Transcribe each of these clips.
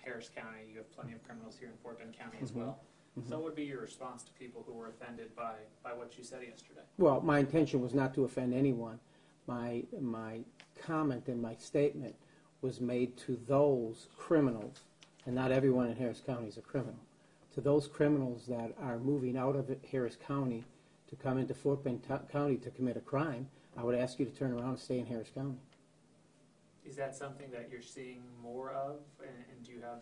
Harris County. You have plenty of criminals here in Fort Bend County as well. So what would be your response to people who were offended by what you said yesterday? Well, my intention was not to offend anyone. My comment and my statement was made to those criminals, and not everyone in Harris County is a criminal, to those criminals that are moving out of Harris County to come into Fort Bend County to commit a crime. I would ask you to turn around and stay in Harris County. Is that something that you're seeing more of, and do you have...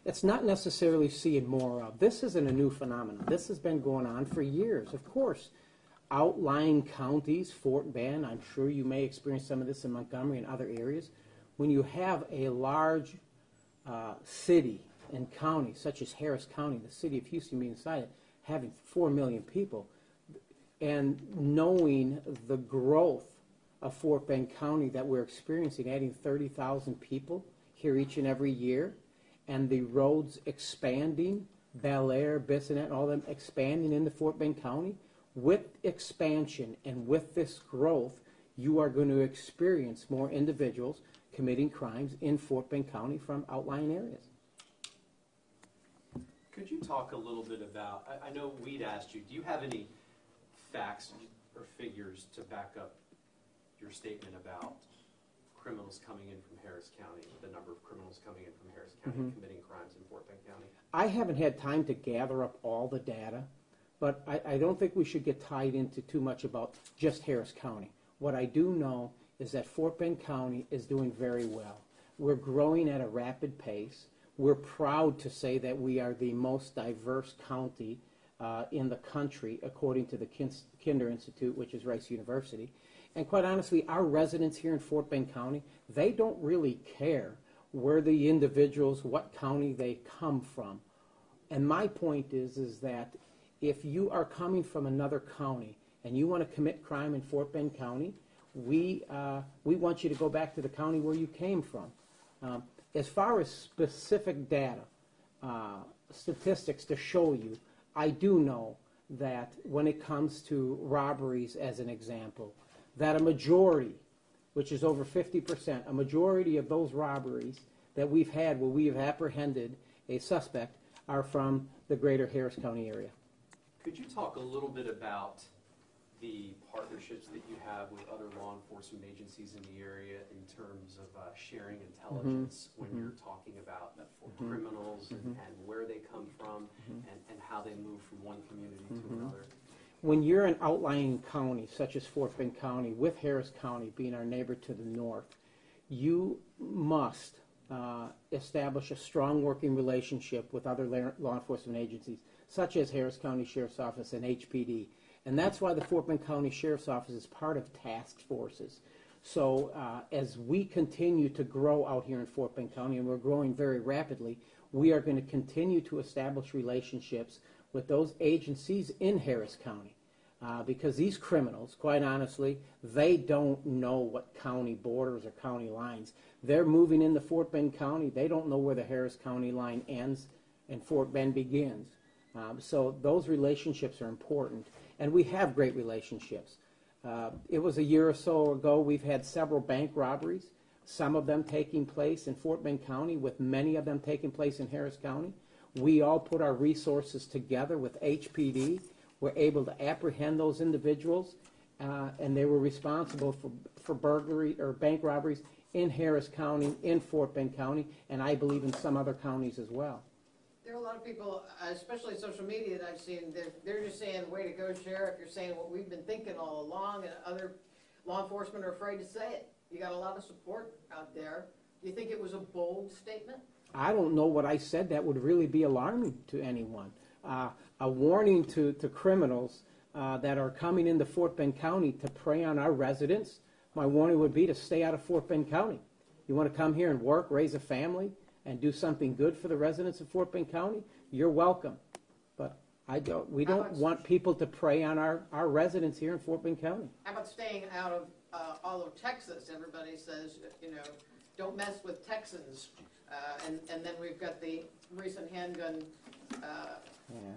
It's not necessarily seeing more of. This isn't a new phenomenon. This has been going on for years. Of course, outlying counties, Fort Bend, I'm sure you may experience some of this in Montgomery and other areas. When you have a large city and county, such as Harris County, the city of Houston being cited, having 4 million people, and knowing the growth of Fort Bend County that we're experiencing, adding 30,000 people here each and every year, and the roads expanding, Bel Air, Bissonnet, all them expanding into Fort Bend County, with expansion and with this growth, you are going to experience more individuals committing crimes in Fort Bend County from outlying areas. Could you talk a little bit about, I know we'd asked you, do you have any facts or figures to back up your statement about criminals coming in from Harris County, the number of criminals coming in from Harris County committing crimes in Fort Bend County? I haven't had time to gather up all the data, but I don't think we should get tied into too much about just Harris County. What I do know is that Fort Bend County is doing very well. We're growing at a rapid pace. We're proud to say that we are the most diverse county in the country, according to the Kinder Institute, which is Rice University. And quite honestly, our residents here in Fort Bend County, they don't really care where the individuals, what county they come from. And my point is that if you are coming from another county and you want to commit crime in Fort Bend County, we want you to go back to the county where you came from. As far as specific data, statistics to show you, I do know that when it comes to robberies, as an example, that a majority, which is over 50%, a majority of those robberies that we've had where we have apprehended a suspect are from the greater Harris County area. Could you talk a little bit about the partnerships that you have with other law enforcement agencies in the area in terms of sharing intelligence when you're talking about criminals and where they come from and how they move from one community to another? When you're an outlying county, such as Fort Bend County, with Harris County being our neighbor to the north, you must establish a strong working relationship with other law enforcement agencies, such as Harris County Sheriff's Office and HPD. And that's why the Fort Bend County Sheriff's Office is part of task forces. So as we continue to grow out here in Fort Bend County, and we're growing very rapidly, we are going to continue to establish relationships with those agencies in Harris County. Because these criminals, quite honestly, they don't know what county borders or county lines. They're moving into Fort Bend County. They don't know where the Harris County line ends and Fort Bend begins. So those relationships are important. And we have great relationships. It was a year or so ago, we've had several bank robberies, some of them taking place in Fort Bend County, with many of them taking place in Harris County. We all put our resources together with HPD. We're able to apprehend those individuals, and they were responsible for burglary or bank robberies in Harris County, in Fort Bend County, and I believe in some other counties as well. There are a lot of people, especially social media, that I've seen, they're just saying, way to go, Sheriff. You're saying what we've been thinking all along, and other law enforcement are afraid to say it. You got a lot of support out there. Do you think it was a bold statement? I don't know what I said that would really be alarming to anyone. A warning to criminals that are coming into Fort Bend County to prey on our residents, my warning would be to stay out of Fort Bend County. You want to come here and work, raise a family, and do something good for the residents of Fort Bend County, you're welcome. But we don't want people to prey on our residents here in Fort Bend County. How about staying out of all of Texas? Everybody says, you know, don't mess with Texans. And then we've got the recent handgun,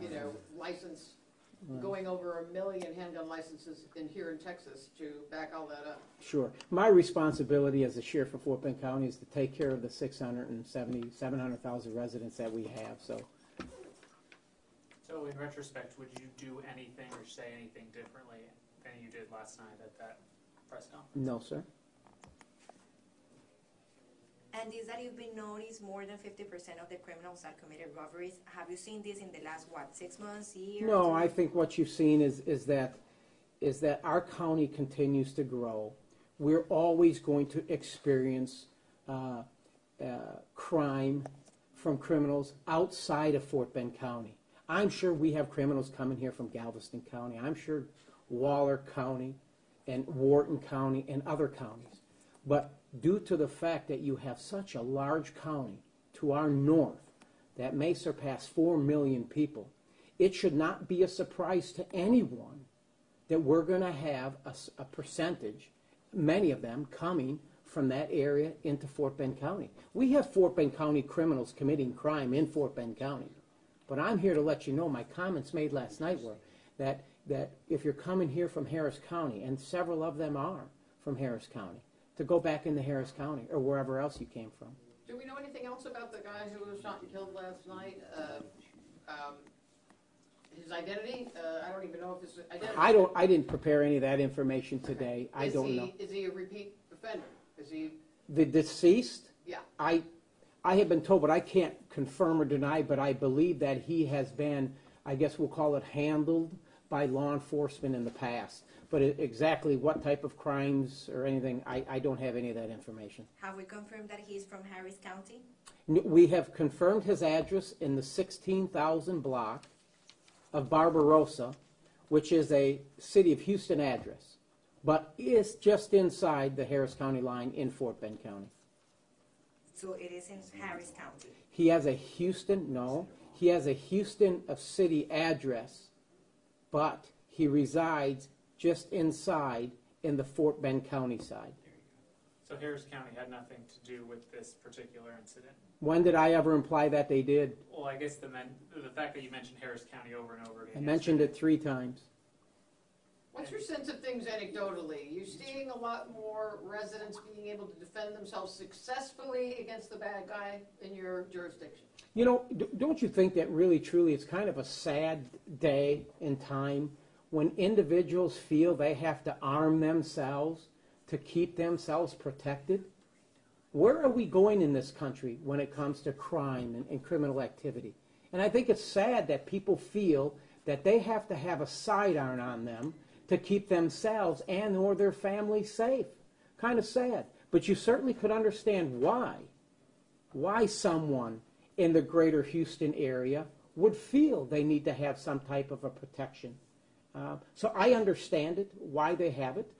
you know, license going over 1 million handgun licenses here in Texas to back all that up. Sure. My responsibility as the sheriff of Fort Bend County is to take care of the 700,000 residents that we have. So So in retrospect, would you do anything or say anything differently than you did last night at that press conference? no, sir. And is that you've been noticed more than 50% of the criminals that committed robberies? Have you seen this in the last, 6 months, year? No, I think what you've seen is that our county continues to grow. We're always going to experience crime from criminals outside of Fort Bend County. I'm sure we have criminals coming here from Galveston County. I'm sure Waller County and Wharton County and other counties. But due to the fact that you have such a large county to our north that may surpass 4 million people, it should not be a surprise to anyone that we're going to have a percentage, many of them coming from that area into Fort Bend County. We have Fort Bend County criminals committing crime in Fort Bend County. But I'm here to let you know my comments made last night were that if you're coming here from Harris County, and several of them are from Harris County, to go back into Harris County or wherever else you came from. Do we know anything else about the guy who was shot and killed last night? His identity? I don't even know if his identity. I didn't prepare any of that information today. I don't know. Is he a repeat offender? Is he? The deceased? Yeah. I have been told, but I can't confirm or deny, but I believe that he has been, I guess we'll call it, handled by law enforcement in the past. But exactly what type of crimes or anything, I don't have any of that information. Have we confirmed that he's from Harris County? We have confirmed his address in the 16,000 block of Barbarossa, which is a city of Houston address, but is just inside the Harris County line in Fort Bend County. So it is in Harris County. He has a Houston city address, but he resides just inside in the Fort Bend County side. So Harris County had nothing to do with this particular incident? When did I ever imply that they did? Well, I guess the fact that you mentioned Harris County over and over again. I mentioned it 3 times. What's your sense of things anecdotally? You're seeing a lot more residents being able to defend themselves successfully against the bad guy in your jurisdiction? You know, don't you think that really, truly, it's kind of a sad day in time when individuals feel they have to arm themselves to keep themselves protected? Where are we going in this country when it comes to crime and criminal activity? And I think it's sad that people feel that they have to have a sidearm on them to keep themselves and or their families safe. Kind of sad. But you certainly could understand why someone in the greater Houston area would feel they need to have some type of a protection. So I understand it, why they have it.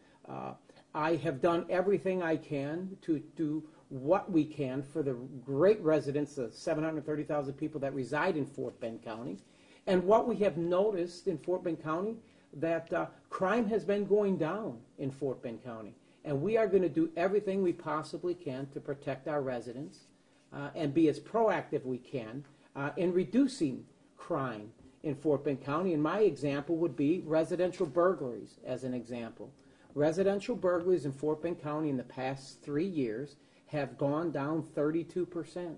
I have done everything I can to do what we can for the great residents, the 730,000 people that reside in Fort Bend County. And what we have noticed in Fort Bend County, that crime has been going down in Fort Bend County. And we are going to do everything we possibly can to protect our residents and be as proactive we can in reducing crime in Fort Bend County. And my example would be residential burglaries as an example. Residential burglaries in Fort Bend County in the past 3 years have gone down 32%.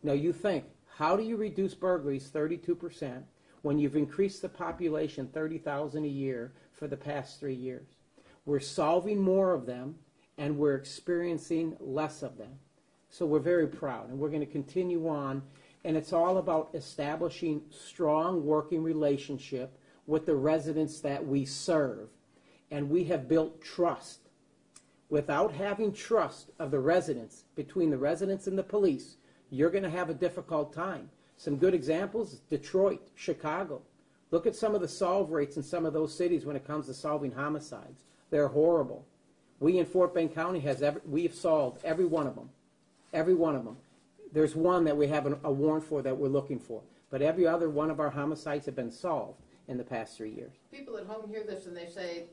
Now you think, how do you reduce burglaries 32% when you've increased the population 30,000 a year for the past 3 years? We're solving more of them and we're experiencing less of them. So we're very proud and we're going to continue on. And it's all about establishing strong working relationship with the residents that we serve. And we have built trust. Without having trust of the residents, between the residents and the police, you're going to have a difficult time. Some good examples, Detroit, Chicago. Look at some of the solve rates in some of those cities when it comes to solving homicides. They're horrible. We in Fort Bend County, we've solved every one of them. Every one of them. There's one that we have a warrant for that we're looking for. But every other one of our homicides have been solved in the past 3 years. People at home hear this and they say,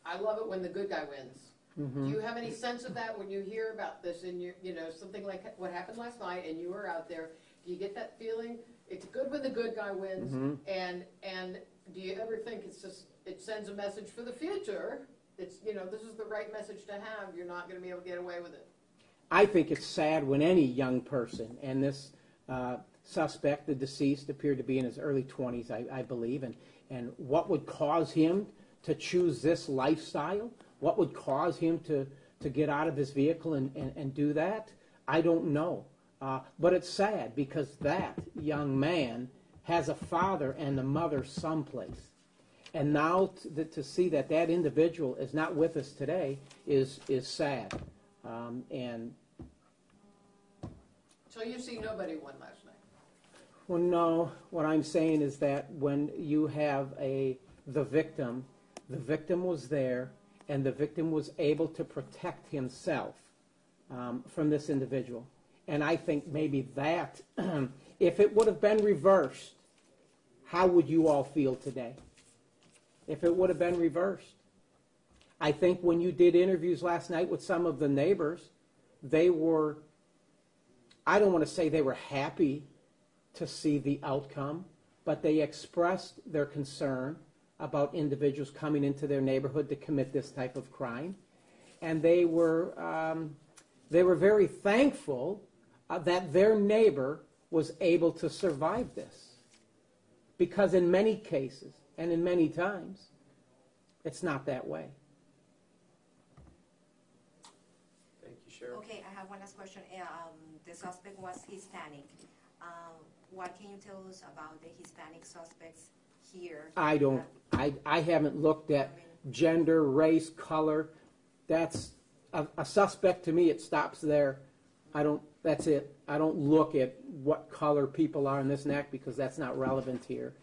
I love it when the good guy wins. Mm-hmm. Do you have any sense of that when you hear about this in your, something like what happened last night and you were out there? Do you get that feeling? It's good when the good guy wins, Mhm. and do you ever think it's just, it sends a message for the future? It's, you know, this is the right message to have, you're not gonna be able to get away with it. I think it's sad when any young person, and this suspect, the deceased, appeared to be in his early 20s, I believe, and what would cause him to choose this lifestyle? What would cause him to get out of his vehicle and do that? I don't know. But it's sad because that young man has a father and a mother someplace. And now to see that that individual is not with us today is sad. And So you see nobody won last night? well, no, what I'm saying is that when you have the victim was there, and the victim was able to protect himself from this individual. And I think maybe that, if it would have been reversed, how would you all feel today? If it would have been reversed. I think when you did interviews last night with some of the neighbors, they were, I don't want to say they were happy to see the outcome, but they expressed their concern about individuals coming into their neighborhood to commit this type of crime. And they were very thankful that their neighbor was able to survive this. Because in many cases, and in many times, it's not that way. Thank you, Sheriff. Okay, I have one last question. The suspect was Hispanic. What can you tell us about the Hispanic suspects here? I haven't looked at gender, race, color. That's a suspect to me. It stops there. That's it. I don't look at what color people are in this and that because that's not relevant here.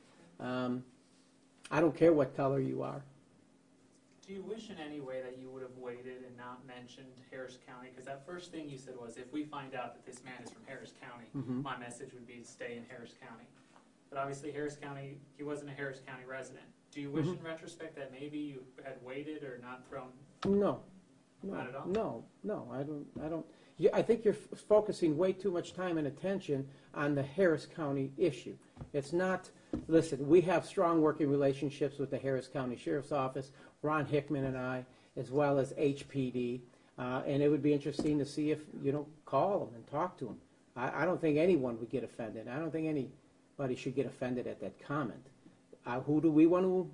I don't care what color you are. Do you wish in any way that you would have waited and not mentioned Harris County? Because that first thing you said was, if we find out that this man is from Harris County, my message would be to stay in Harris County. But obviously Harris County, he wasn't a Harris County resident. Do you wish in retrospect that maybe you had waited or not thrown? No. Not at all? No, I don't. I think you're focusing way too much time and attention on the Harris County issue. It's not, listen, we have strong working relationships with the Harris County Sheriff's Office, Ron Hickman and I, as well as HPD, and it would be interesting to see if, call them and talk to them. I don't think anyone would get offended. I don't think anybody should get offended at that comment. Who do we want to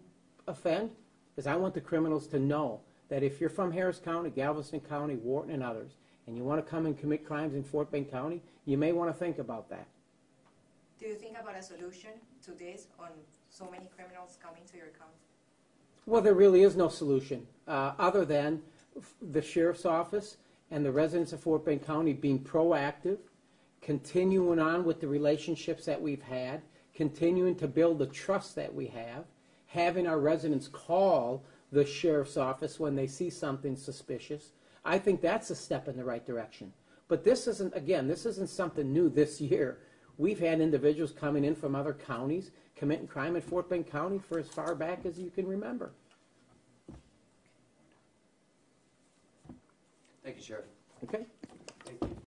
offend? Because I want the criminals to know that if you're from Harris County, Galveston County, Wharton, and others, and you want to come and commit crimes in Fort Bend County, you may want to think about that. Do you think about a solution to this on so many criminals coming to your county? Well, there really is no solution other than the Sheriff's Office and the residents of Fort Bend County being proactive, continuing on with the relationships that we've had, continuing to build the trust that we have, having our residents call the Sheriff's Office when they see something suspicious. I think that's a step in the right direction. But this isn't something new this year. We've had individuals coming in from other counties committing crime in Fort Bend County for as far back as you can remember. Thank you, Sheriff. Okay?